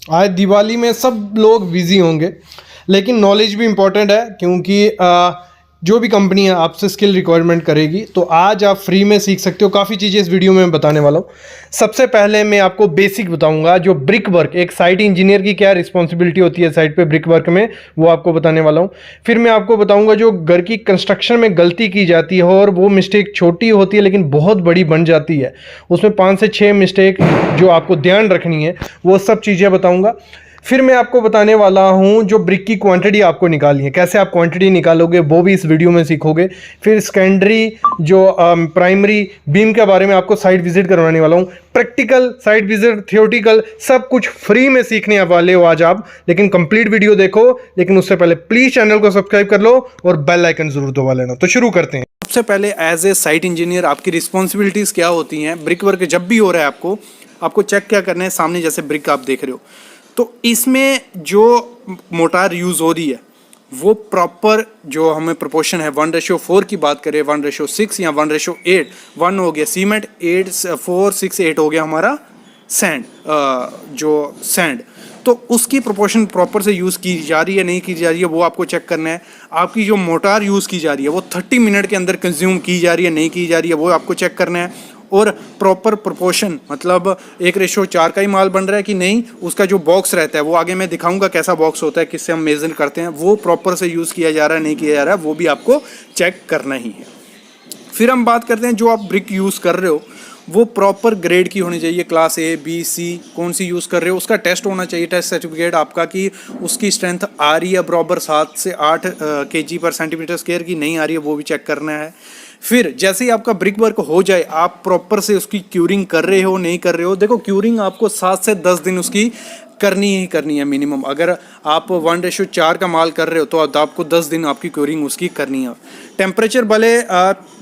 आज दिवाली में सब लोग बिजी होंगे, लेकिन नॉलेज भी इम्पोर्टेंट है क्योंकि जो भी कंपनी है आपसे स्किल रिक्वायरमेंट करेगी, तो आज आप फ्री में सीख सकते हो। काफ़ी चीज़ें इस वीडियो में मैं बताने वाला हूँ। सबसे पहले मैं आपको बेसिक बताऊंगा, जो ब्रिक वर्क, एक साइट इंजीनियर की क्या रिस्पॉन्सिबिलिटी होती है साइट पे ब्रिक वर्क में, वो आपको बताने वाला हूँ। फिर मैं आपको बताऊंगा जो घर की कंस्ट्रक्शन में गलती की जाती है और वो मिस्टेक छोटी होती है लेकिन बहुत बड़ी बन जाती है, उसमें 5 से 6 मिस्टेक जो आपको ध्यान रखनी है, वो सब चीज़ें बताऊंगा। फिर मैं आपको बताने वाला हूं जो ब्रिक की क्वांटिटी आपको निकालनी है, कैसे आप क्वांटिटी निकालोगे वो भी इस वीडियो में सीखोगे। फिर सेकेंडरी जो प्राइमरी बीम के बारे में आपको साइट विजिट करवाने वाला हूं। प्रैक्टिकल, साइट विजिट, थियोटिकल, सब कुछ फ्री में सीखने वाले हो आज आप, लेकिन कंप्लीट वीडियो देखो। लेकिन उससे पहले प्लीज चैनल को सब्सक्राइब कर लो और बेल आइकन जरूर दबा लेना। तो शुरू करते हैं। सबसे पहले एज ए साइट इंजीनियर आपकी रिस्पॉन्सिबिलिटीज़ क्या होती हैं। ब्रिक वर्क जब भी हो रहा है आपको चेक क्या करना है। सामने जैसे ब्रिक आप देख रहे हो, तो इसमें जो मोटार यूज़ हो रही है वो प्रॉपर जो हमें प्रोपोर्शन है 1:4 की बात करें, 1:6 या 1:8, 1 हो गया सीमेंट, 8 4 6 8 हो गया हमारा सैंड, जो सैंड, तो उसकी प्रोपोर्शन प्रॉपर से यूज़ की जा रही है नहीं की जा रही है वो आपको चेक करना है। आपकी जो मोटार यूज़ की जा रही है वो 30 मिनट के अंदर कंज्यूम की जा रही है नहीं की जा रही है वो आपको चेक करना है। और प्रॉपर प्रोपोर्शन, मतलब 1:4 का ही माल बन रहा है कि नहीं, उसका जो बॉक्स रहता है वो आगे मैं दिखाऊंगा कैसा बॉक्स होता है, किससे हम मेजर करते हैं, वो प्रॉपर से यूज़ किया जा रहा है नहीं किया जा रहा है वो भी आपको चेक करना ही है। फिर हम बात करते हैं जो आप ब्रिक यूज़ कर रहे हो वो प्रॉपर ग्रेड की होनी चाहिए, क्लास ए बी सी, कौन सी यूज़ कर रहे हो उसका टेस्ट होना चाहिए, टेस्ट सर्टिफिकेट आपका कि उसकी स्ट्रेंथ आ रही है बराबर 7 से 8 kg/cm² की नहीं आ रही है वो भी चेक करना है। फिर जैसे ही आपका ब्रिक वर्क हो जाए आप प्रॉपर से उसकी क्यूरिंग कर रहे हो नहीं कर रहे हो। देखो क्यूरिंग आपको 7 से 10 दिन उसकी करनी ही करनी है मिनिमम। अगर आप 1:4 का माल कर रहे हो तो आपको 10 दिन आपकी क्यूरिंग उसकी करनी है। टेम्परेचर भले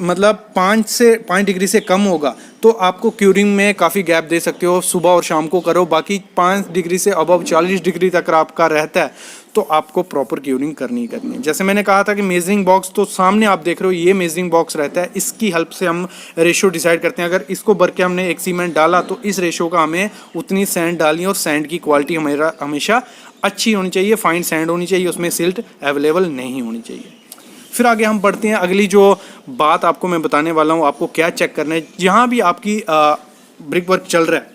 मतलब 5 डिग्री से कम होगा तो आपको क्यूरिंग में काफ़ी गैप दे सकते हो, सुबह और शाम को करो। बाकी 5 डिग्री से अबव 40 डिग्री तक आपका रहता है तो आपको प्रॉपर क्यूरिंग करनी ही करनी है। जैसे मैंने कहा था कि मेजरिंग बॉक्स, तो सामने आप देख रहे हो ये मेजरिंग बॉक्स रहता है, इसकी हेल्प से हम रेशियो डिसाइड करते हैं। अगर इसको भर के हमने एक सीमेंट डाला तो इस रेशियो का हमें उतनी सैंड डालनी है और सैंड की क्वालिटी हमेशा अच्छी होनी चाहिए, फाइन सैंड होनी चाहिए, उसमें सिल्ट अवेलेबल नहीं होनी चाहिए। फिर आगे हम बढ़ते हैं, अगली जो बात आपको मैं बताने वाला हूँ आपको क्या चेक करना है। जहाँ भी आपकी ब्रिक वर्क चल रहा है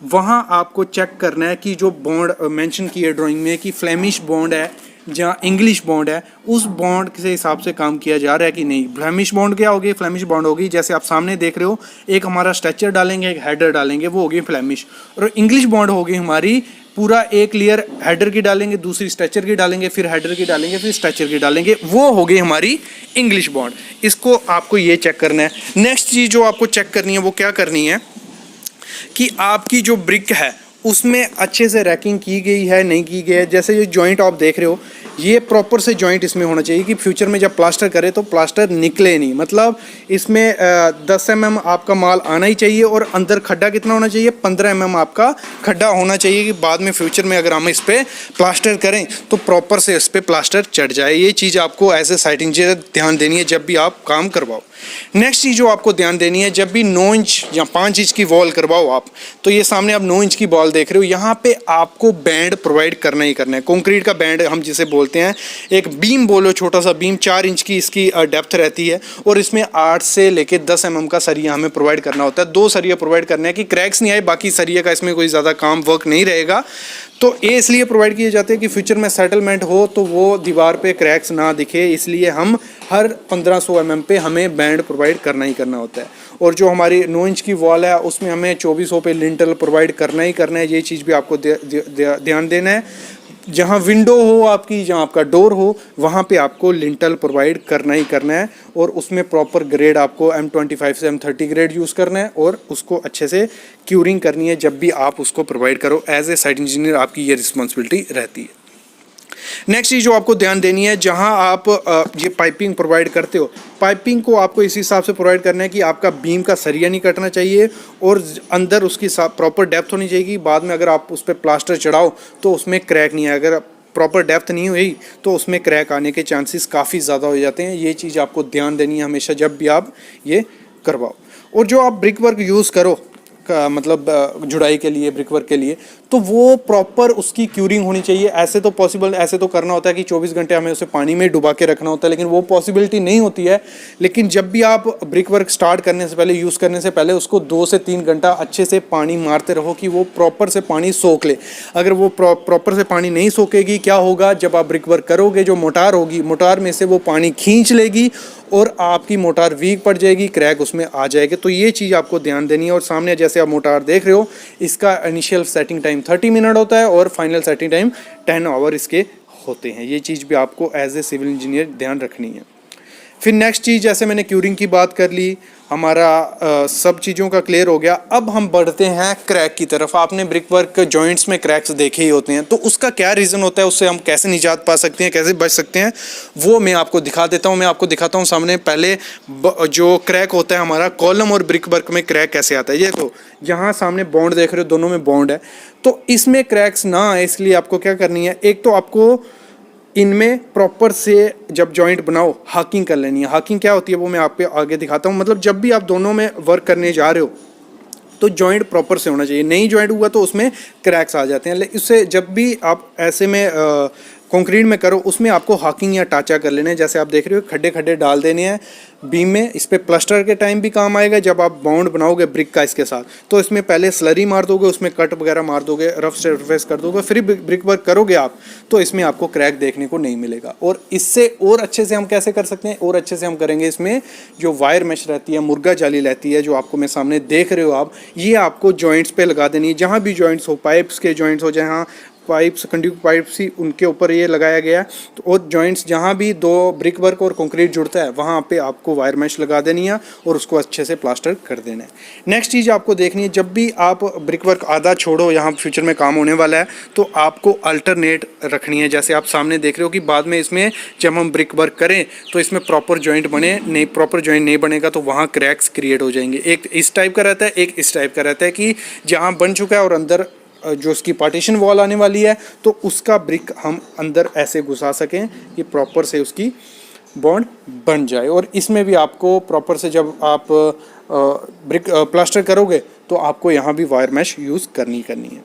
वहाँ आपको चेक करना है कि जो बॉन्ड मेंशन की है ड्राइंग में कि फ्लेमिश बॉन्ड है जहाँ इंग्लिश बॉन्ड है, उस बॉन्ड के हिसाब से काम किया जा रहा है कि नहीं। फ्लेमिश बॉन्ड क्या होगी, फ्लेमिश बॉन्ड होगी जैसे आप सामने देख रहे हो, एक हमारा स्ट्रेचर डालेंगे एक हेडर डालेंगे वो होगी फ्लेमिश, और इंग्लिश बॉन्ड होगी हमारी पूरा एक लेयर हेडर की डालेंगे, दूसरी स्ट्रेचर की डालेंगे, फिर हेडर की डालेंगे, फिर स्ट्रेचर की डालेंगे, वो हो गई हमारी इंग्लिश बॉन्ड। इसको आपको ये चेक करना है। नेक्स्ट चीज़ जो आपको चेक करनी है वो क्या करनी है कि आपकी जो ब्रिक है उसमें अच्छे से रैकिंग की गई है नहीं की गई है। जैसे ये जॉइंट आप देख रहे हो ये प्रॉपर से जॉइंट इसमें होना चाहिए कि फ्यूचर में जब प्लास्टर करे तो प्लास्टर निकले नहीं। मतलब इसमें 10 mm आपका माल आना ही चाहिए और अंदर खड्डा कितना होना चाहिए, 15 mm आपका खड्डा होना चाहिए कि बाद में फ्यूचर में अगर हम इस पर प्लास्टर करें तो प्रॉपर से इस पर प्लास्टर चढ़ जाए। ये चीज़ आपको एज ए साइट इंजीनियर ध्यान देनी है जब भी आप काम करवाओ। नेक्स्ट चीज़ जो आपको ध्यान देनी है, जब भी 9 इंच या 5 इंच की वॉल करवाओ आप, तो ये सामने आप 9 इंच की वॉल देख रहे हो, यहाँ पे आपको बैंड प्रोवाइड करना ही करना है। कंक्रीट का बैंड हम जिसे बोलते हैं, एक बीम बोलो, छोटा सा बीम 4 इंच की इसकी डेप्थ रहती है और इसमें 8 से लेके 10 mm का सरिया हमें प्रोवाइड करना होता है। 2 सरिया प्रोवाइड करना है कि क्रैक्स नहीं आए, बाकी सरिया का इसमें कोई ज़्यादा काम वर्क नहीं रहेगा। तो ये इसलिए प्रोवाइड किए जाते हैं कि फ्यूचर में सेटलमेंट हो तो वो दीवार पे क्रैक्स ना दिखे, इसलिए हम हर 1500 mm पे हमें बैंड प्रोवाइड करना ही करना होता है। और जो हमारी 9 इंच की वॉल है उसमें हमें 2400 पे लिंटल प्रोवाइड करना ही करना है। ये चीज़ भी आपको ध्यान देना है। जहाँ विंडो हो आपकी, जहाँ आपका डोर हो, वहाँ पे आपको लिंटल प्रोवाइड करना ही करना है और उसमें प्रॉपर ग्रेड आपको M25 से M30 ग्रेड यूज़ करना है और उसको अच्छे से क्यूरिंग करनी है जब भी आप उसको प्रोवाइड करो। एज ए साइट इंजीनियर आपकी ये रिस्पॉन्सिबिलिटी रहती है। नेक्स्ट चीज़ जो आपको ध्यान देनी है, जहां आप ये पाइपिंग प्रोवाइड करते हो, पाइपिंग को आपको इस हिसाब से प्रोवाइड करना है कि आपका बीम का सरिया नहीं कटना चाहिए और अंदर उसकी प्रॉपर डेप्थ होनी चाहिए। बाद में अगर आप उस पर प्लास्टर चढ़ाओ तो उसमें क्रैक नहीं है। अगर प्रॉपर डेप्थ नहीं हुई तो उसमें क्रैक आने के चांसेस काफ़ी ज़्यादा हो जाते हैं। ये चीज़ आपको ध्यान देनी है हमेशा जब भी आप ये करवाओ। और जो आप ब्रिक वर्क यूज़ करो मतलब जुड़ाई के लिए, ब्रिक वर्क के लिए, तो वो प्रॉपर उसकी क्यूरिंग होनी चाहिए। ऐसे तो पॉसिबल, ऐसे तो करना होता है कि 24 घंटे हमें उसे पानी में डुबा के रखना होता है, लेकिन वो पॉसिबिलिटी नहीं होती है। लेकिन जब भी आप ब्रिक वर्क स्टार्ट करने से पहले, यूज़ करने से पहले उसको 2 से 3 घंटा अच्छे से पानी मारते रहो कि वो प्रॉपर से पानी सोख ले। अगर वो प्रॉपर से पानी नहीं सोखेगी, क्या होगा, जब आप ब्रिक वर्क करोगे, जो मोटार होगी, मोटार में से वो पानी खींच लेगी और आपकी मोटार वीक पड़ जाएगी, क्रैक उसमें आ जाएगी। तो ये चीज़ आपको ध्यान देनी है। और सामने जैसे आप मोटार देख रहे हो, इसका इनिशियल सेटिंग टाइम 30 मिनट होता है और फाइनल सेटिंग टाइम 10 आवर इसके होते हैं। ये चीज़ भी आपको एज ए सिविल इंजीनियर ध्यान रखनी है। फिर नेक्स्ट चीज़, जैसे मैंने क्यूरिंग की बात कर ली, हमारा सब चीज़ों का क्लियर हो गया। अब हम बढ़ते हैं क्रैक की तरफ। आपने ब्रिक वर्क जॉइंट्स में क्रैक्स देखे ही होते हैं, तो उसका क्या रीज़न होता है, उससे हम कैसे निजात पा सकते हैं, कैसे बच सकते हैं, वो मैं आपको दिखा देता हूँ। मैं आपको दिखाता हूँ सामने। पहले जो क्रैक होता है हमारा, कॉलम और ब्रिक वर्क में क्रैक कैसे आता है। ये तो यहाँ सामने बॉन्ड देख रहे हो, दोनों में बॉन्ड है। तो इसमें क्रैक्स ना आए इसलिए आपको क्या करनी है, एक तो आपको इनमें प्रॉपर से जब जॉइंट बनाओ, हाकिंग कर लेनी है। हाकिंग क्या होती है वो मैं आपको आगे दिखाता हूँ। मतलब जब भी आप दोनों में वर्क करने जा रहे हो तो जॉइंट प्रॉपर से होना चाहिए। नहीं जॉइंट हुआ तो उसमें क्रैक्स आ जाते हैं। लेकिन इससे जब भी आप ऐसे में कंक्रीट में करो, उसमें आपको हाकिंग या टाचा कर लेना है। जैसे आप देख रहे हो, खड्डे खड्डे डाल देने हैं बीम में। इस पर प्लास्टर के टाइम भी काम आएगा। जब आप बाउंड बनाओगे ब्रिक का इसके साथ, तो इसमें पहले स्लरी मार दोगे, उसमें कट वगैरह मार दोगे, रफ सरफेस कर दोगे, फिर ब्रिक वर्क करोगे आप, तो इसमें आपको क्रैक देखने को नहीं मिलेगा। और इससे और अच्छे से हम कैसे कर सकते हैं, और अच्छे से हम करेंगे, इसमें जो वायर मैश रहती है, मुर्गा जाली रहती है, जो आपको मैं सामने देख रहे हो आप, ये आपको जॉइंट्स पे लगा देनी है। जहाँ भी जॉइंट्स हो, पाइप्स के जॉइंट्स हो, जहाँ पाइप्स, कंडक्टिव पाइप्स ही उनके ऊपर ये लगाया गया है। तो और जॉइंट्स जहाँ भी दो ब्रिक वर्क और कंक्रीट जुड़ता है, वहाँ पे आपको वायर मैश लगा देनी है और उसको अच्छे से प्लास्टर कर देना है। नेक्स्ट चीज़ आपको देखनी है, जब भी आप ब्रिक वर्क आधा छोड़ो, यहाँ फ्यूचर में काम होने वाला है, तो आपको अल्टरनेट रखनी है। जैसे आप सामने देख रहे हो कि बाद में इसमें जब हम ब्रिक वर्क करें तो इसमें प्रॉपर जॉइंट बने नहीं, प्रॉपर जॉइंट नहीं बनेगा तो वहाँ क्रैक्स क्रिएट हो जाएंगे। एक इस टाइप का रहता है, एक इस टाइप का रहता है कि जहाँ बन चुका है और अंदर जो उसकी पार्टीशन वॉल आने वाली है, तो उसका ब्रिक हम अंदर ऐसे घुसा सकें कि प्रॉपर से उसकी बॉन्ड बन जाए। और इसमें भी आपको प्रॉपर से जब आप ब्रिक प्लास्टर करोगे तो आपको यहाँ भी वायर मैश यूज़ करनी है।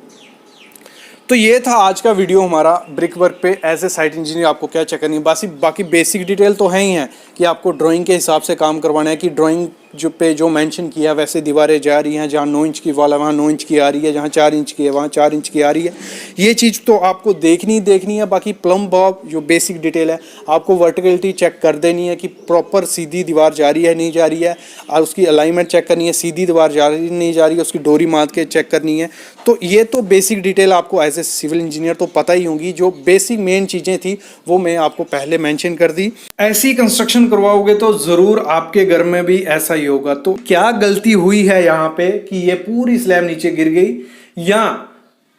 तो ये था आज का वीडियो हमारा ब्रिक वर्क पे एज ए साइट इंजीनियर आपको क्या चेक करनी है। बाकी बेसिक डिटेल तो है ही है कि आपको ड्राइंग के हिसाब से काम करवाना है कि ड्राइंग जो मेंशन किया वैसे दीवारें जा रही हैं। जहाँ 9 इंच की वॉल है वहाँ 9 इंच की आ रही है, जहाँ 4 इंच की है वहाँ 4 इंच की आ रही है। ये चीज़ तो आपको देखनी है। बाकी प्लम बॉब जो बेसिक डिटेल है, आपको वर्टिकलिटी चेक कर देनी है कि प्रॉपर सीधी दीवार जा रही है नहीं जा रही है, और उसकी अलाइनमेंट चेक करनी है, सीधी दीवार जा रही नहीं जा रही है, उसकी डोरी मार के चेक करनी है। तो ये तो बेसिक डिटेल आपको एज ए सिविल इंजीनियर तो पता ही होंगी। जो बेसिक मेन चीज़ें थी वो मैं आपको पहले मेंशन कर दी। ऐसी कंस्ट्रक्शन करवाओगे तो ज़रूर आपके घर में भी ऐसा ही होगा। तो क्या गलती हुई है यहाँ पे कि ये पूरी स्लैब नीचे गिर गई, या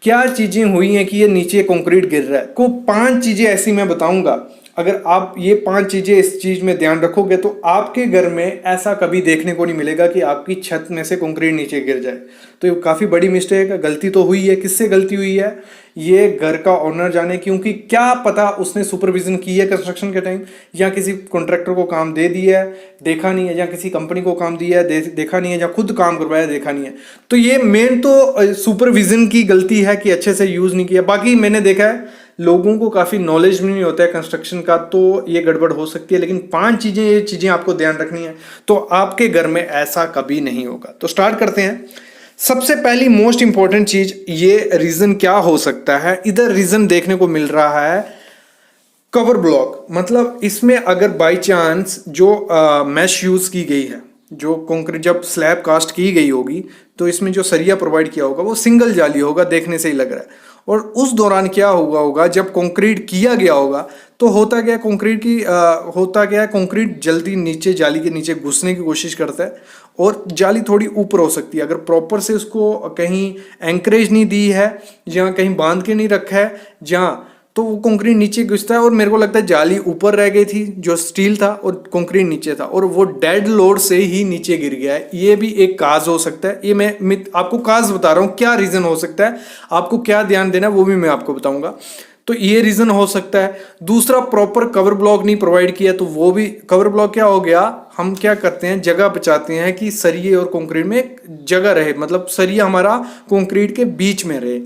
क्या चीजें हुई हैं कि ये नीचे कंक्रीट गिर रहा है, को 5 चीजें ऐसी मैं बताऊंगा। अगर आप ये 5 चीजें इस चीज में ध्यान रखोगे तो आपके घर में ऐसा कभी देखने को नहीं मिलेगा कि आपकी छत में से कंक्रीट नीचे गिर जाए। तो ये काफी बड़ी मिस्टेक है, गलती तो हुई है। किससे गलती हुई है, ये घर का ओनर जाने, क्योंकि क्या पता उसने सुपरविजन की है कंस्ट्रक्शन के टाइम, या किसी कॉन्ट्रैक्टर को काम दे दिया है देखा नहीं है, या किसी कंपनी को काम दिया है देखा नहीं है, या खुद काम करवाया देखा नहीं है। तो ये मेन तो सुपरविजन की गलती है कि अच्छे से यूज नहीं किया। बाकी मैंने देखा है लोगों को काफ़ी नॉलेज भी नहीं होता है कंस्ट्रक्शन का, तो ये गड़बड़ हो सकती है। लेकिन 5 चीज़ें, ये चीज़ें आपको ध्यान रखनी है, तो आपके घर में ऐसा कभी नहीं होगा। तो स्टार्ट करते हैं। सबसे पहली मोस्ट इंपॉर्टेंट चीज़, ये रीज़न क्या हो सकता है। इधर रीज़न देखने को मिल रहा है कवर ब्लॉक। मतलब इसमें अगर बाई चांस जो मैश यूज़ की गई है, जो कंक्रीट जब स्लैब कास्ट की गई होगी, तो इसमें जो सरिया प्रोवाइड किया होगा वो सिंगल जाली होगा, देखने से ही लग रहा है। और उस दौरान क्या हुआ होगा, जब कंक्रीट किया गया होगा तो होता क्या कंक्रीट जल्दी नीचे जाली के नीचे घुसने की कोशिश करता है और जाली थोड़ी ऊपर हो सकती है। अगर प्रॉपर से उसको कहीं एंकरेज नहीं दी है, या कहीं बांध के नहीं रखा है जहाँ, तो वो कंक्रीट नीचे घुसता है। और मेरे को लगता है जाली ऊपर रह गई थी, जो स्टील था, और कंक्रीट नीचे था, और वो डेड लोड से ही नीचे गिर गया है। ये भी एक काज हो सकता है। ये मैं आपको काज बता रहा हूँ, क्या रीजन हो सकता है, आपको क्या ध्यान देना है वो भी मैं आपको बताऊंगा। तो ये रीजन हो सकता है। दूसरा, प्रॉपर कवर ब्लॉक नहीं प्रोवाइड किया, तो वो भी कवर ब्लॉक क्या हो गया, हम क्या करते हैं जगह बचाते हैं कि सरिये और कंक्रीट में जगह रहे, मतलब सरिया हमारा कंक्रीट के बीच में रहे।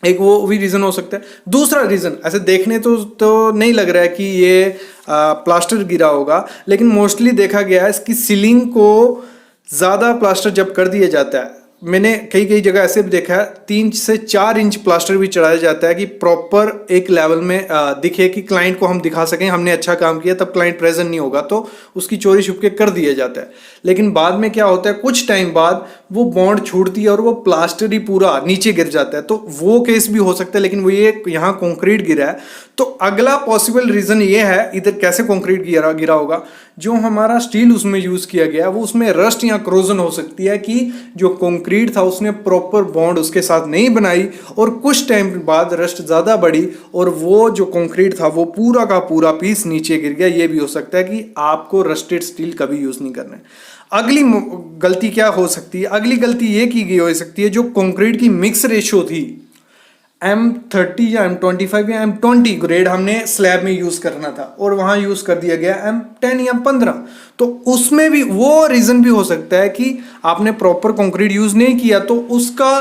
एक वो भी रीज़न हो सकता है। दूसरा रीज़न ऐसे देखने तो नहीं लग रहा है कि ये प्लास्टर गिरा होगा, लेकिन मोस्टली देखा गया है इसकी सीलिंग को ज़्यादा प्लास्टर जब कर दिया जाता है, मैंने कई कई जगह ऐसे भी देखा है 3 से 4 इंच प्लास्टर भी चढ़ाया जाता है कि प्रॉपर एक लेवल में दिखे, कि क्लाइंट को हम दिखा सकें हमने अच्छा काम किया, तब क्लाइंट प्रेजेंट नहीं होगा तो उसकी चोरी छुप के कर दिया जाता है। लेकिन बाद में क्या होता है, कुछ टाइम बाद वो बॉन्ड छूटती है और वो प्लास्टर ही पूरा नीचे गिर जाता है, तो वो केस भी हो सकता है। लेकिन वो ये यहाँ कंक्रीट गिरा है, तो अगला पॉसिबल रीजन ये है, इधर कैसे कंक्रीट गिरा होगा, जो हमारा स्टील उसमें यूज किया गया वो उसमें रस्ट या क्रोजन हो सकती है कि जो कंक्रीट था उसने प्रॉपर बॉन्ड उसके साथ नहीं बनाई और कुछ टाइम बाद रस्ट ज्यादा बढ़ी और वो जो कंक्रीट था वो पूरा का पूरा पीस नीचे गिर गया। ये भी हो सकता है कि आपको रस्टेड स्टील कभी यूज नहीं करना है। अगली गलती क्या हो सकती है, अगली गलती ये की गई हो सकती है, जो कंक्रीट की मिक्स रेशियो थी M30 या M25 या M20 ग्रेड हमने स्लैब में यूज करना था और वहां यूज कर दिया गया M10 या 15, तो उसमें भी वो रीजन भी हो सकता है कि आपने प्रॉपर कंक्रीट यूज नहीं किया तो उसका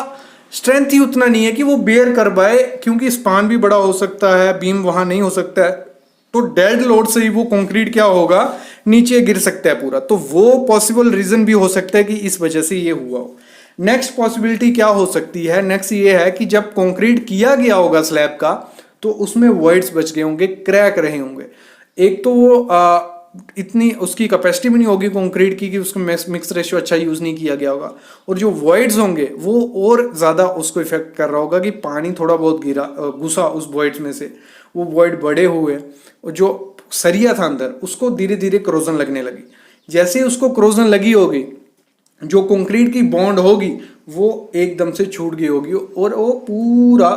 स्ट्रेंथ ही उतना नहीं है कि वो बेयर कर पाए, क्योंकि स्पान भी बड़ा हो सकता है, बीम वहां नहीं हो सकता है, तो डेड लोड से ही वो कंक्रीट क्या होगा, नीचे गिर सकता है पूरा। तो वो पॉसिबल रीजन भी हो सकता है कि इस वजह से ये हुआ हो। नेक्स्ट पॉसिबिलिटी क्या हो सकती है, नेक्स्ट ये है कि जब कंक्रीट किया गया होगा स्लैब का तो उसमें वॉइड्स बच गए होंगे, क्रैक रहे होंगे। एक तो वो इतनी उसकी कैपेसिटी भी नहीं होगी कंक्रीट की कि उसको मिक्स रेशियो अच्छा यूज नहीं किया गया होगा, और जो वॉइड्स होंगे वो और ज्यादा उसको इफेक्ट कर रहा होगा कि पानी थोड़ा बहुत घुसा उस वॉइड्स में से, वो वॉइड बड़े हुए और जो सरिया था अंदर उसको धीरे धीरे क्रोजन लगने लगी। जैसे ही उसको क्रोजन लगी होगी, जो कंक्रीट की बॉन्ड होगी वो एकदम से छूट गई होगी और वो पूरा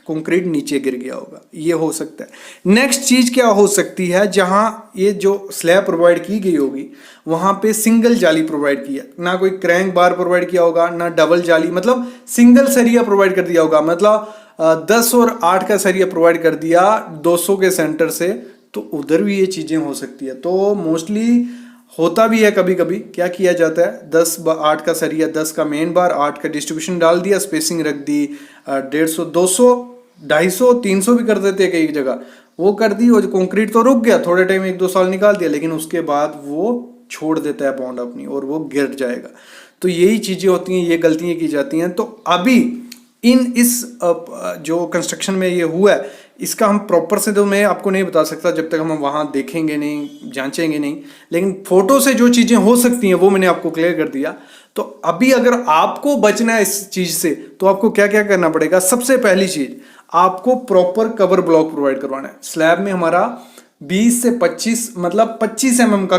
कंक्रीट नीचे गिर गया होगा, ये हो सकता है। नेक्स्ट चीज क्या हो सकती है, जहां ये जो स्लैब प्रोवाइड की गई होगी वहां पे सिंगल जाली प्रोवाइड किया, ना कोई क्रैंक बार प्रोवाइड किया होगा ना डबल जाली, मतलब सिंगल सरिया प्रोवाइड कर दिया होगा, मतलब 10 और 8 का सरिया प्रोवाइड कर दिया 200 के सेंटर से, तो उधर भी ये चीजें हो सकती है। तो मोस्टली होता भी है कभी कभी, क्या किया जाता है 8 का सरिया, 10 का मेन बार, 8 का डिस्ट्रीब्यूशन डाल दिया, स्पेसिंग रख दी 150, 200, 250, 300 भी कर देते हैं कई जगह, वो कर दी और कंक्रीट तो रुक गया, थोड़े टाइम 1-2 साल निकाल दिया, लेकिन उसके बाद वो छोड़ देता है बॉन्ड अपनी और वो गिर जाएगा। तो यही चीजें होती हैं, ये गलतियां की जाती हैं। तो अभी इस जो कंस्ट्रक्शन में ये हुआ है इसका हम प्रॉपर से तो मैं आपको नहीं बता सकता जब तक हम वहाँ देखेंगे नहीं, जांचेंगे नहीं, लेकिन फोटो से जो चीज़ें हो सकती हैं वो मैंने आपको क्लियर कर दिया। तो अभी अगर आपको बचना है इस चीज़ से तो आपको क्या क्या करना पड़ेगा, सबसे पहली चीज़ आपको प्रॉपर कवर ब्लॉक प्रोवाइड करवाना है। स्लैब में हमारा 20 से 25 मतलब 25 mm का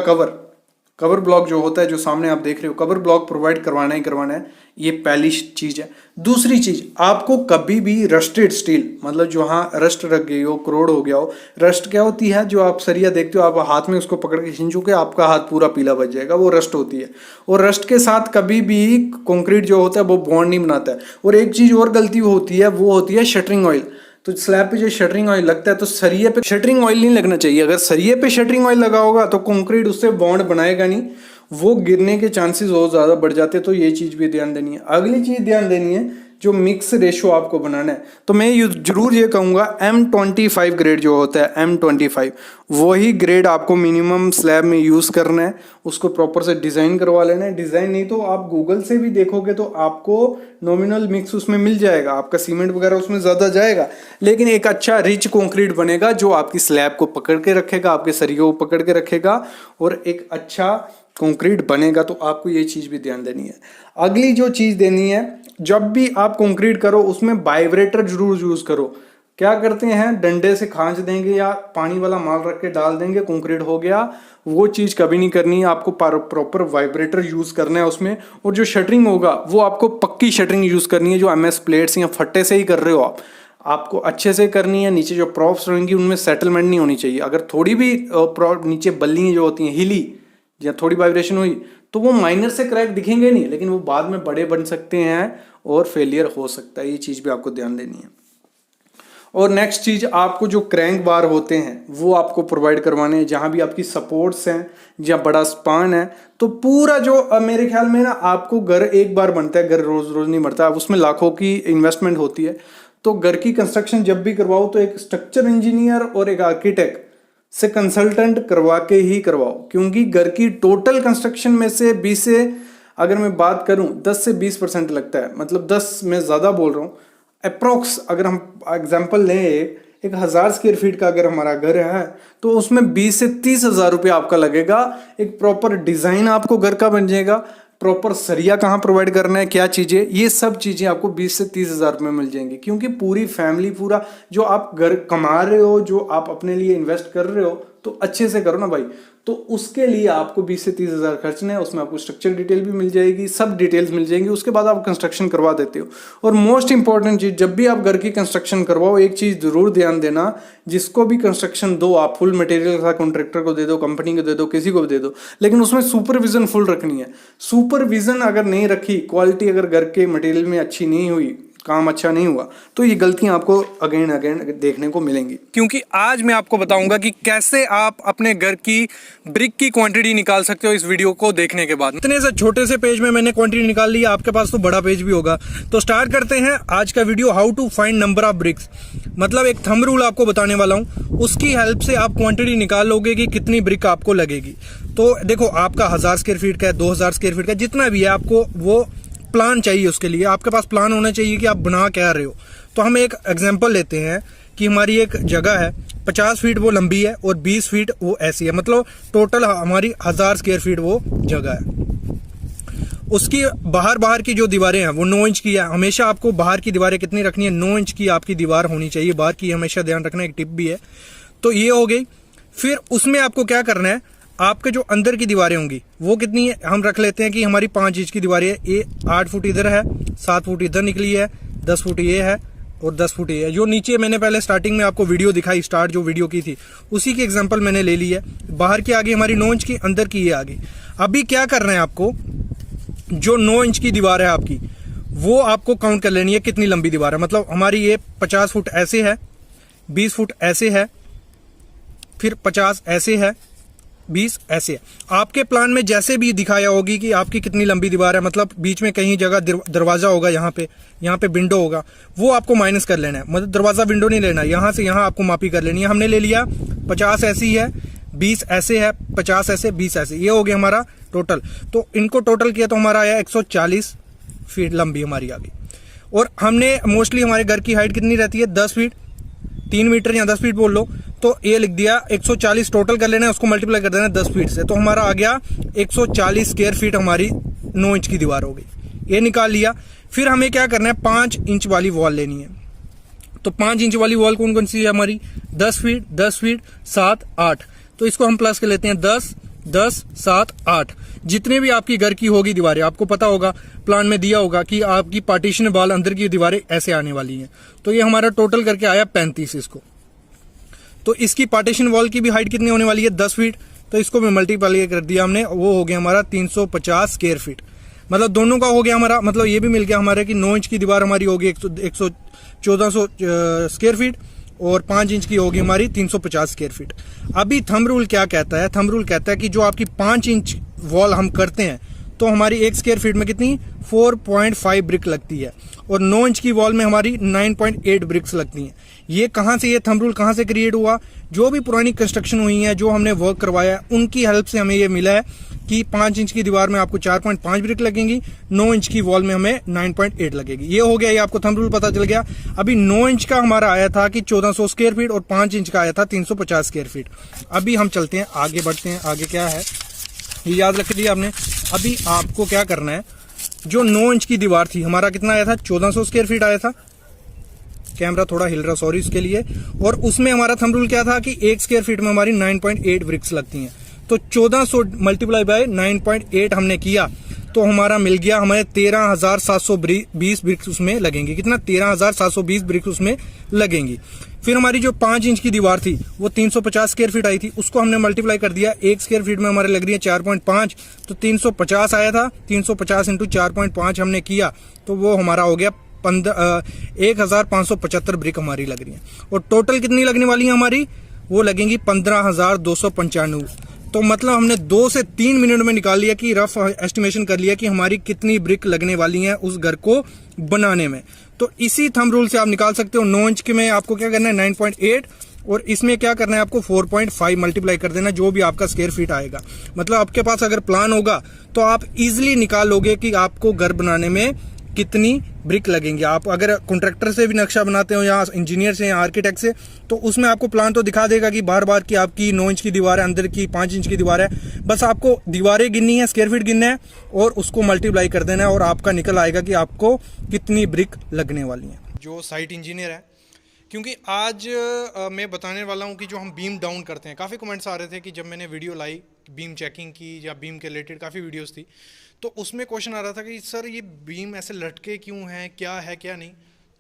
कवर ब्लॉक जो होता है, जो सामने आप देख रहे हो, कवर ब्लॉक प्रोवाइड करवाना ही करवाना है, ये पहली चीज है। दूसरी चीज, आपको कभी भी रस्टेड स्टील, मतलब जो हाँ रस्ट रख गई हो, करोड़ हो गया हो, रस्ट क्या होती है, जो आप सरिया देखते हो आप हाथ में उसको पकड़ के खींचोगे आपका हाथ पूरा पीला बच जाएगा, वो रस्ट होती है। और रस्ट के साथ कभी भी कंक्रीट जो होता है वो बॉन्ड नहीं बनाता है। और एक चीज और गलती होती है, वो होती है शटरिंग ऑयल। तो स्लैब पे जो शटरिंग ऑयल लगता है तो सरिये पे शटरिंग ऑयल नहीं लगना चाहिए। अगर सरिये पे शटरिंग ऑयल लगा होगा तो कंक्रीट उससे बॉन्ड बनाएगा नहीं, वो गिरने के चांसेस बहुत ज़्यादा बढ़ जाते हैं। तो ये चीज़ भी ध्यान देनी है। अगली चीज़ ध्यान देनी है, जो मिक्स रेशो आपको बनाना है, तो मैं जरूर ये कहूँगा M25 ग्रेड जो होता है M25, वही ग्रेड आपको मिनिमम स्लैब में यूज़ करना है। उसको प्रॉपर से डिज़ाइन करवा लेना है। डिज़ाइन नहीं तो आप गूगल से भी देखोगे तो आपको नॉमिनल मिक्स उसमें मिल जाएगा, आपका सीमेंट वगैरह उसमें ज़्यादा जाएगा, लेकिन एक अच्छा रिच कंक्रीट बनेगा जो आपकी स्लैब को पकड़ के रखेगा, आपके सरियों को पकड़ के रखेगा और एक अच्छा कंक्रीट बनेगा। तो आपको ये चीज़ भी ध्यान देनी है। अगली जो चीज़ देनी है, जब भी आप कंक्रीट करो उसमें वाइब्रेटर जरूर यूज़ करो। क्या करते हैं, डंडे से खांच देंगे या पानी वाला माल रख के डाल देंगे, कंक्रीट हो गया, वो चीज़ कभी नहीं करनी है। आपको प्रॉपर वाइब्रेटर यूज़ करना है उसमें। और जो शटरिंग होगा वो आपको पक्की शटरिंग यूज़ करनी है, जो MS प्लेट्स या फट्टे से ही कर रहे हो आपको अच्छे से करनी है। नीचे जो प्रॉप्स रहेंगी उनमें सेटलमेंट नहीं होनी चाहिए। अगर थोड़ी भी नीचे बल्ली जो होती हैं हिली या थोड़ी वाइब्रेशन हुई तो वो माइनर से क्रैक दिखेंगे नहीं, लेकिन वो बाद में बड़े बन सकते हैं और फेलियर हो सकता है। ये चीज़ भी आपको ध्यान देनी है। और नेक्स्ट चीज़, आपको जो क्रैंक बार होते हैं वो आपको प्रोवाइड करवाने हैं। जहाँ भी आपकी सपोर्ट्स हैं या बड़ा स्पान है, तो पूरा जो मेरे ख्याल में ना, आपको घर एक बार बनता है, घर रोज रोज नहीं बनता, उसमें लाखों की इन्वेस्टमेंट होती है। तो घर की कंस्ट्रक्शन जब भी करवाओ तो एक स्ट्रक्चर इंजीनियर और एक आर्किटेक्ट से कंसल्टेंट करवा के ही करवाओ, क्योंकि घर की टोटल कंस्ट्रक्शन में से 20 से अगर मैं बात करूं 10 से 20% लगता है, मतलब 10 में ज़्यादा बोल रहा हूँ अप्रोक्स। अगर हम एग्जांपल लें एक 1000 स्क्वायर फीट का अगर हमारा घर है तो उसमें 20 से 30 हज़ार रुपया आपका लगेगा। एक प्रॉपर डिज़ाइन आपको घर का बन जाएगा, प्रॉपर सरिया कहाँ प्रोवाइड करना है, क्या चीज़ें, ये सब चीज़ें आपको 20 से 30 हज़ार रुपये मिल जाएंगी। क्योंकि पूरी फैमिली, पूरा जो आप घर कमा रहे हो, जो आप अपने लिए इन्वेस्ट कर रहे हो, तो अच्छे से करो ना भाई। तो उसके लिए आपको 20 से 30 हज़ार खर्चना है। उसमें आपको स्ट्रक्चर डिटेल भी मिल जाएगी, सब डिटेल्स मिल जाएंगी। उसके बाद आप कंस्ट्रक्शन करवा देते हो। और मोस्ट इंपॉर्टेंट चीज़, जब भी आप घर की कंस्ट्रक्शन करवाओ एक चीज़ जरूर ध्यान देना, जिसको भी कंस्ट्रक्शन दो आप फुल मटेरियल का कॉन्ट्रैक्टर को दे दो, कंपनी को दे दो, किसी को भी दे दो, लेकिन उसमें सुपरविजन फुल रखनी है। सुपरविजन अगर नहीं रखी, क्वालिटी अगर घर के मटेरियल में अच्छी नहीं हुई, काम अच्छा नहीं हुआ, तो ये गलतियां आपको अगेन देखने को मिलेंगी। क्योंकि आज मैं आपको बताऊंगा कि कैसे आप अपने घर की ब्रिक की क्वांटिटी निकाल सकते हो इस वीडियो को देखने के बाद। इतने से छोटे से पेज में मैंने क्वांटिटी निकाल ली, आपके पास तो बड़ा पेज भी होगा। तो स्टार्ट करते हैं आज का video, how to find number of bricks. मतलब एक थंब रूल आपको बताने वाला हूं, उसकी हेल्प से आप क्वांटिटी निकाल लोगे कि कितनी ब्रिक आपको लगेगी। तो देखो, आपका 1000 स्क्वायर फीट का है, 2000 स्क्वायर फीट का, जितना भी है, आपको वो प्लान चाहिए। उसके लिए आपके पास प्लान होना चाहिए कि आप बना क्या रहे हो। तो हम एक एग्जांपल लेते हैं कि हमारी एक जगह है, 50 फीट वो लंबी है और 20 फीट वो ऐसी है, मतलब टोटल हमारी 1000 स्क्वायर फीट वो जगह है। उसकी बाहर की जो दीवारें हैं वो 9 इंच की है। हमेशा आपको बाहर की दीवारें कितनी रखनी है, 9 इंच की आपकी दीवार होनी चाहिए बाहर की, हमेशा ध्यान रखना, एक टिप भी है। तो ये हो गई। फिर उसमें आपको क्या करना है, आपके जो अंदर की दीवारें होंगी वो कितनी है, हम रख लेते हैं कि हमारी 5 इंच की दीवारें है। ये 8 फुट इधर है, 7 फुट इधर निकली है, 10 फुट ये है और 10 फुट ये है। जो नीचे मैंने पहले स्टार्टिंग में आपको वीडियो दिखाई, स्टार्ट जो वीडियो की थी, उसी की एग्जांपल मैंने ले ली है। बाहर की आगे हमारी 9 इंच की, अंदर की ये आगे। अभी क्या करना है आपको, जो 9 इंच की दीवार है आपकी, वो आपको काउंट कर लेनी है कितनी लंबी दीवार है। मतलब हमारी ये 50 फुट ऐसे है, 20 फुट ऐसे है, फिर 50 ऐसे है, 20 ऐसे है। आपके प्लान में जैसे भी दिखाया होगी कि आपकी कितनी लंबी दीवार है, मतलब बीच में कहीं जगह दरवाजा होगा, यहाँ पे विंडो होगा, वो आपको माइनस कर लेना है। मतलब दरवाजा विंडो नहीं लेना, यहाँ से यहाँ आपको मापी कर लेनी है। हमने ले लिया 50 ऐसी है, 20 ऐसे है, 50 ऐसे, 20 ऐसे, ये हो गया हमारा टोटल। तो इनको टोटल किया तो हमारा आया 140 फीट लंबी हमारी आ गई। और हमने मोस्टली हमारे घर की हाइट कितनी रहती है, 10 फीट, 3 मीटर या 10 फीट बोल लो, तो ये लिख दिया 140 टोटल कर लेना है, उसको मल्टीप्लाई कर देना है 10 फीट से, तो हमारा आ गया 140 स्क्वायर फीट हमारी 9 इंच की दीवार हो गई। ये निकाल लिया। फिर हमें क्या करना है, 5 इंच वाली वॉल लेनी है। तो 5 इंच वाली वॉल कौन कौन सी है हमारी, 10 फीट, 10 फीट, 7, 8। तो इसको हम प्लस कर लेते हैं, 10, 10, 7, 8। जितने भी आपकी घर की होगी दीवारें, आपको पता होगा, प्लान में दिया होगा कि आपकी पार्टीशन वाल अंदर की दीवारें ऐसे आने वाली हैं। तो ये हमारा टोटल करके आया 35 इसको। तो इसकी पार्टीशन वॉल की भी हाइट कितनी होने वाली है, 10 फीट। तो इसको भी मल्टीप्लाई कर दिया हमने, वो हो गया हमारा 350 स्क्वायर फीट। मतलब दोनों का हो गया हमारा, मतलब ये भी मिल गया हमारे कि 9 इंच की दीवार हमारी होगी 1400 स्क्वायर फीट और 5 इंच की होगी हमारी 350 स्क्वायर फीट। अभी थंब रूल क्या कहता है, थंब रूल कहता है कि जो आपकी 5 इंच वॉल हम करते हैं तो हमारी 1 स्क्वायर फीट में कितनी 4.5 ब्रिक लगती है, और 9 इंच की वॉल में हमारी 9.8 ब्रिक्स लगती हैं। ये कहाँ से, ये थंब रूल कहाँ से क्रिएट हुआ, जो भी पुरानी कंस्ट्रक्शन हुई है, जो हमने वर्क करवाया है, उनकी हेल्प से हमें ये मिला है कि 5 इंच की दीवार में आपको 4.5 ब्रिक लगेंगी, 9 इंच की वॉल में हमें 9.8 लगेगी। ये हो गया, ये आपको थंब रूल पता चल गया। अभी 9 इंच का हमारा आया था कि 1400 स्क्वायर फीट और 5 इंच का आया था 350 स्क्वायर फीट। अभी हम चलते हैं आगे, बढ़ते हैं आगे। क्या है ये याद रख लिया आपने। अभी आपको क्या करना है, जो 9 इंच की दीवार थी हमारा कितना आया था, 1400 स्क्वायर फीट आया था। कैमरा थोड़ा हिल रहा, सॉरी इसके लिए। और उसमें हमारा थंब रूल क्या था कि 1 स्क्वायर फीट में हमारी 9.8 ब्रिक्स लगती हैं। तो 1400 मल्टीप्लाई बाय 9.8 हमने किया तो हमारा मिल गया, हमारे 13,720 ब्रिक्स उसमें लगेंगी। कितना, 13,720 ब्रिक्स उसमें लगेंगी। फिर हमारी जो 5 इंच की दीवार थी वो 350 स्क्वायर फीट आई थी, उसको हमने मल्टीप्लाई कर दिया, 1 स्क्वायर फीट में हमारे लग रही है 4.5, तो 350 आया था। 350 इंटू 4.5 हमने किया तो वो हमारा हो गया 1575 ब्रिक हमारी लग रही है। और टोटल कितनी लगने वाली है हमारी, वो लगेंगी 15,295। तो मतलब हमने 2 से 3 मिनट में निकाल लिया कि रफ एस्टिमेशन कर लिया कि हमारी कितनी ब्रिक लगने वाली हैं उस घर को बनाने में। तो इसी थंब रूल से आप निकाल सकते हो। 9 इंच के में आपको क्या करना है 9.8 और इसमें क्या करना है आपको 4.5 मल्टीप्लाई कर देना, जो भी आपका स्क्वायर फीट आएगा। मतलब आपके पास अगर प्लान होगा तो आप इजिली निकाल लोगे कि आपको घर बनाने में कितनी ब्रिक लगेंगे। आप अगर कॉन्ट्रैक्टर से भी नक्शा बनाते हो या इंजीनियर से या आर्किटेक्ट से, तो उसमें आपको प्लान तो दिखा देगा कि बार बार की आपकी 9 इंच की दीवार है, अंदर की 5 इंच की दीवार है। बस आपको दीवारें गिननी है, स्क्वायर फीट गिनना है और उसको मल्टीप्लाई कर देना है और आपका निकल आएगा कि आपको कितनी ब्रिक लगने वाली है। जो साइट इंजीनियर है, क्योंकि आज मैं बताने वाला हूं कि जो हम बीम डाउन करते हैं, काफ़ी कमेंट्स आ रहे थे कि जब मैंने वीडियो लाई बीम चेकिंग की या बीम के रिलेटेड काफ़ी वीडियोस थी, तो उसमें क्वेश्चन आ रहा था कि सर ये बीम ऐसे लटके क्यों हैं, क्या है क्या नहीं।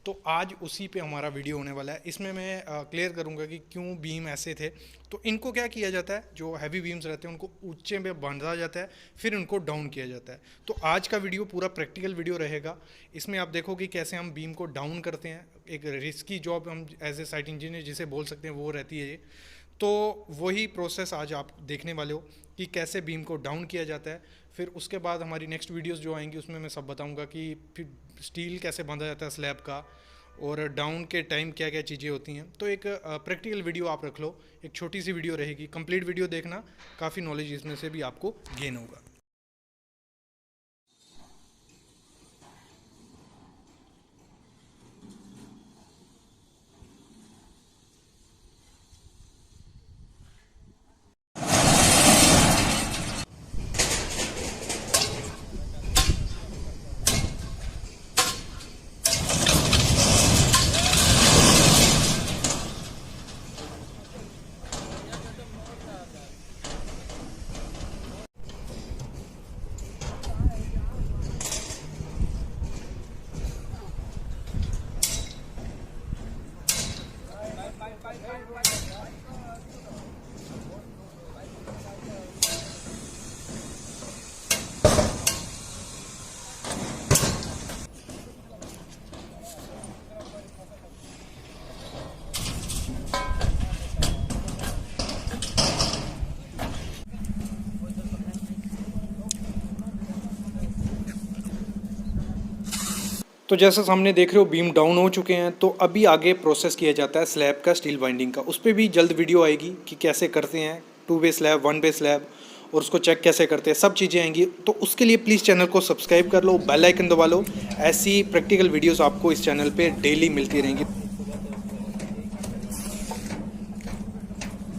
तो आज उसी पे हमारा वीडियो होने वाला है। इसमें मैं क्लियर करूंगा कि क्यों बीम ऐसे थे। तो इनको क्या किया जाता है, जो हैवी बीम्स रहते हैं उनको ऊंचे में बांधा जाता है, फिर उनको डाउन किया जाता है। तो आज का वीडियो पूरा प्रैक्टिकल वीडियो रहेगा। इसमें आप देखो कि कैसे हम बीम को डाउन करते हैं। एक रिस्की जॉब हम एज ए साइट इंजीनियर जिसे बोल सकते हैं वो रहती है ये। तो वही प्रोसेस आज आप देखने वाले हो कि कैसे बीम को डाउन किया जाता है। फिर उसके बाद हमारी नेक्स्ट वीडियोस जो आएंगी उसमें मैं सब बताऊंगा कि फिर स्टील कैसे बांधा जाता है स्लैब का, और डाउन के टाइम क्या क्या चीज़ें होती हैं। तो एक प्रैक्टिकल वीडियो आप रख लो, एक छोटी सी वीडियो रहेगी, कंप्लीट वीडियो देखना, काफ़ी नॉलेज इसमें से भी आपको गेन होगा। तो जैसा सामने देख रहे हो बीम डाउन हो चुके हैं। तो अभी आगे प्रोसेस किया जाता है स्लैब का, स्टील बाइंडिंग का। उस पर भी जल्द वीडियो आएगी कि कैसे करते हैं 2 वे स्लैब, 1 वे स्लैब, और उसको चेक कैसे करते हैं, सब चीज़ें आएंगी। तो उसके लिए प्लीज़ चैनल को सब्सक्राइब कर लो, बेल आइकन दबा लो। ऐसी प्रैक्टिकल वीडियोस आपको इस चैनल पे डेली मिलती रहेंगी।